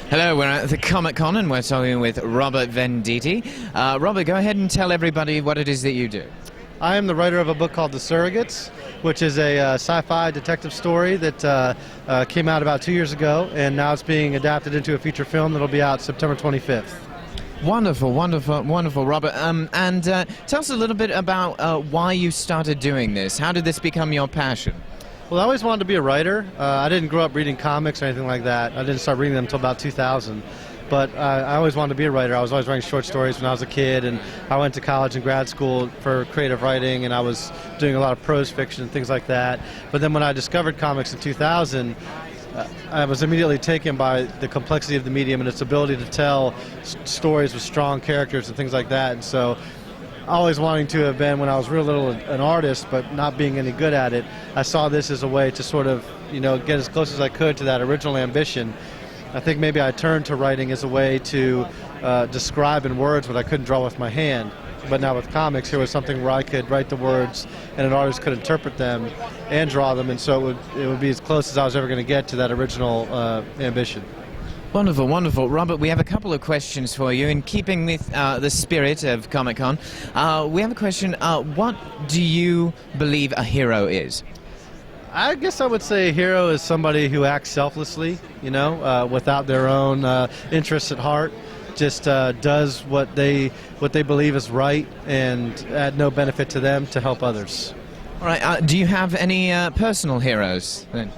Hello, we're at the Comic-Con and we're talking with Robert Venditti. Robert, go ahead and tell everybody what it is that you do. I am the writer of a book called The Surrogates, which is a sci-fi detective story that came out about 2 years ago, and now it's being adapted into a feature film that'll be out September 25th. Wonderful, wonderful, wonderful, Robert. And tell us a little bit about why you started doing this. How did this become your passion? Well, I always wanted to be a writer. I didn't grow up reading comics or anything like that. I didn't start reading them until about 2000. But I always wanted to be a writer. I was always writing short stories when I was a kid, and I went to college and grad school for creative writing, and I was doing a lot of prose fiction and things like that. But then when I discovered comics in 2000, I was immediately taken by the complexity of the medium and its ability to tell stories with strong characters and things like that. And so, always wanting to have been, when I was real little, an artist, but not being any good at it, I saw this as a way to sort of, get as close as I could to that original ambition. I think maybe I turned to writing as a way to describe in words what I couldn't draw with my hand. But now with comics, here was something where I could write the words and an artist could interpret them and draw them, and so it would be as close as I was ever going to get to that original ambition. Wonderful, wonderful. Robert, we have a couple of questions for you. In keeping with the spirit of Comic-Con, we have a question. What do you believe a hero is? I guess I would say a hero is somebody who acts selflessly, without their own interests at heart, just does what they believe is right and add no benefit to them to help others. All right. Do you have any personal heroes then?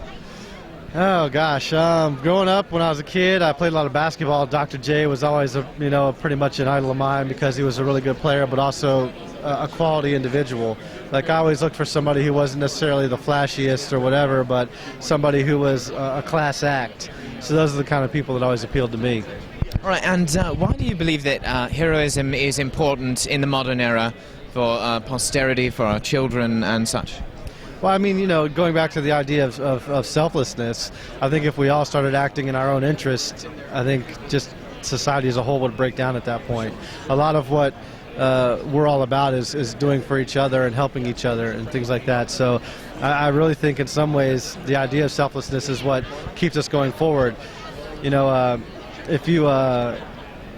Oh gosh, growing up when I was a kid, I played a lot of basketball. Dr. J was always pretty much an idol of mine because he was a really good player, but also a quality individual. Like, I always looked for somebody who wasn't necessarily the flashiest or whatever, but somebody who was a class act. So those are the kind of people that always appealed to me. All right, and why do you believe that heroism is important in the modern era for posterity, for our children and such? Well, I mean, going back to the idea of selflessness, I think if we all started acting in our own interest, I think just society as a whole would break down at that point. A lot of what we're all about is doing for each other and helping each other and things like that. So I really think in some ways the idea of selflessness is what keeps us going forward.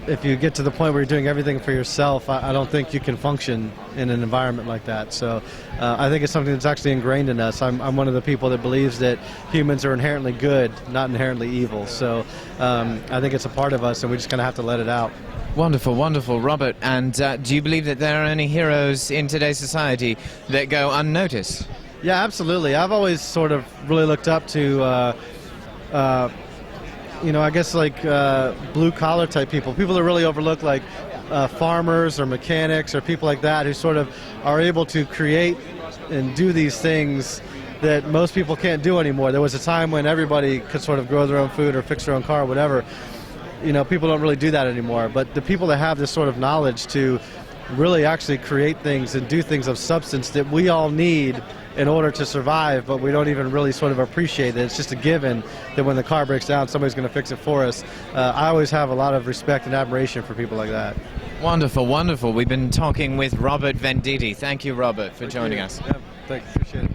If you get to the point where you're doing everything for yourself, I don't think you can function in an environment like that. So I think it's something that's actually ingrained in us. I'm one of the people that believes that humans are inherently good, not inherently evil. So I think it's a part of us, and we just kind of have to let it out. Wonderful, wonderful, Robert. And do you believe that there are any heroes in today's society that go unnoticed? Yeah, absolutely. I've always sort of really looked up to I guess like blue-collar type people that really overlook, like farmers or mechanics or people like that, who sort of are able to create and do these things that most people can't do anymore. There was a time when everybody could sort of grow their own food or fix their own car or whatever. People don't really do that anymore. But the people that have this sort of knowledge to really actually create things and do things of substance that we all need in order to survive, but we don't even really sort of appreciate that it's just a given that when the car breaks down, somebody's going to fix it for us. I always have a lot of respect and admiration for people like that. Wonderful, wonderful. We've been talking with Robert Venditti. Thank you, Robert, for joining us. Yeah, thanks. Appreciate it.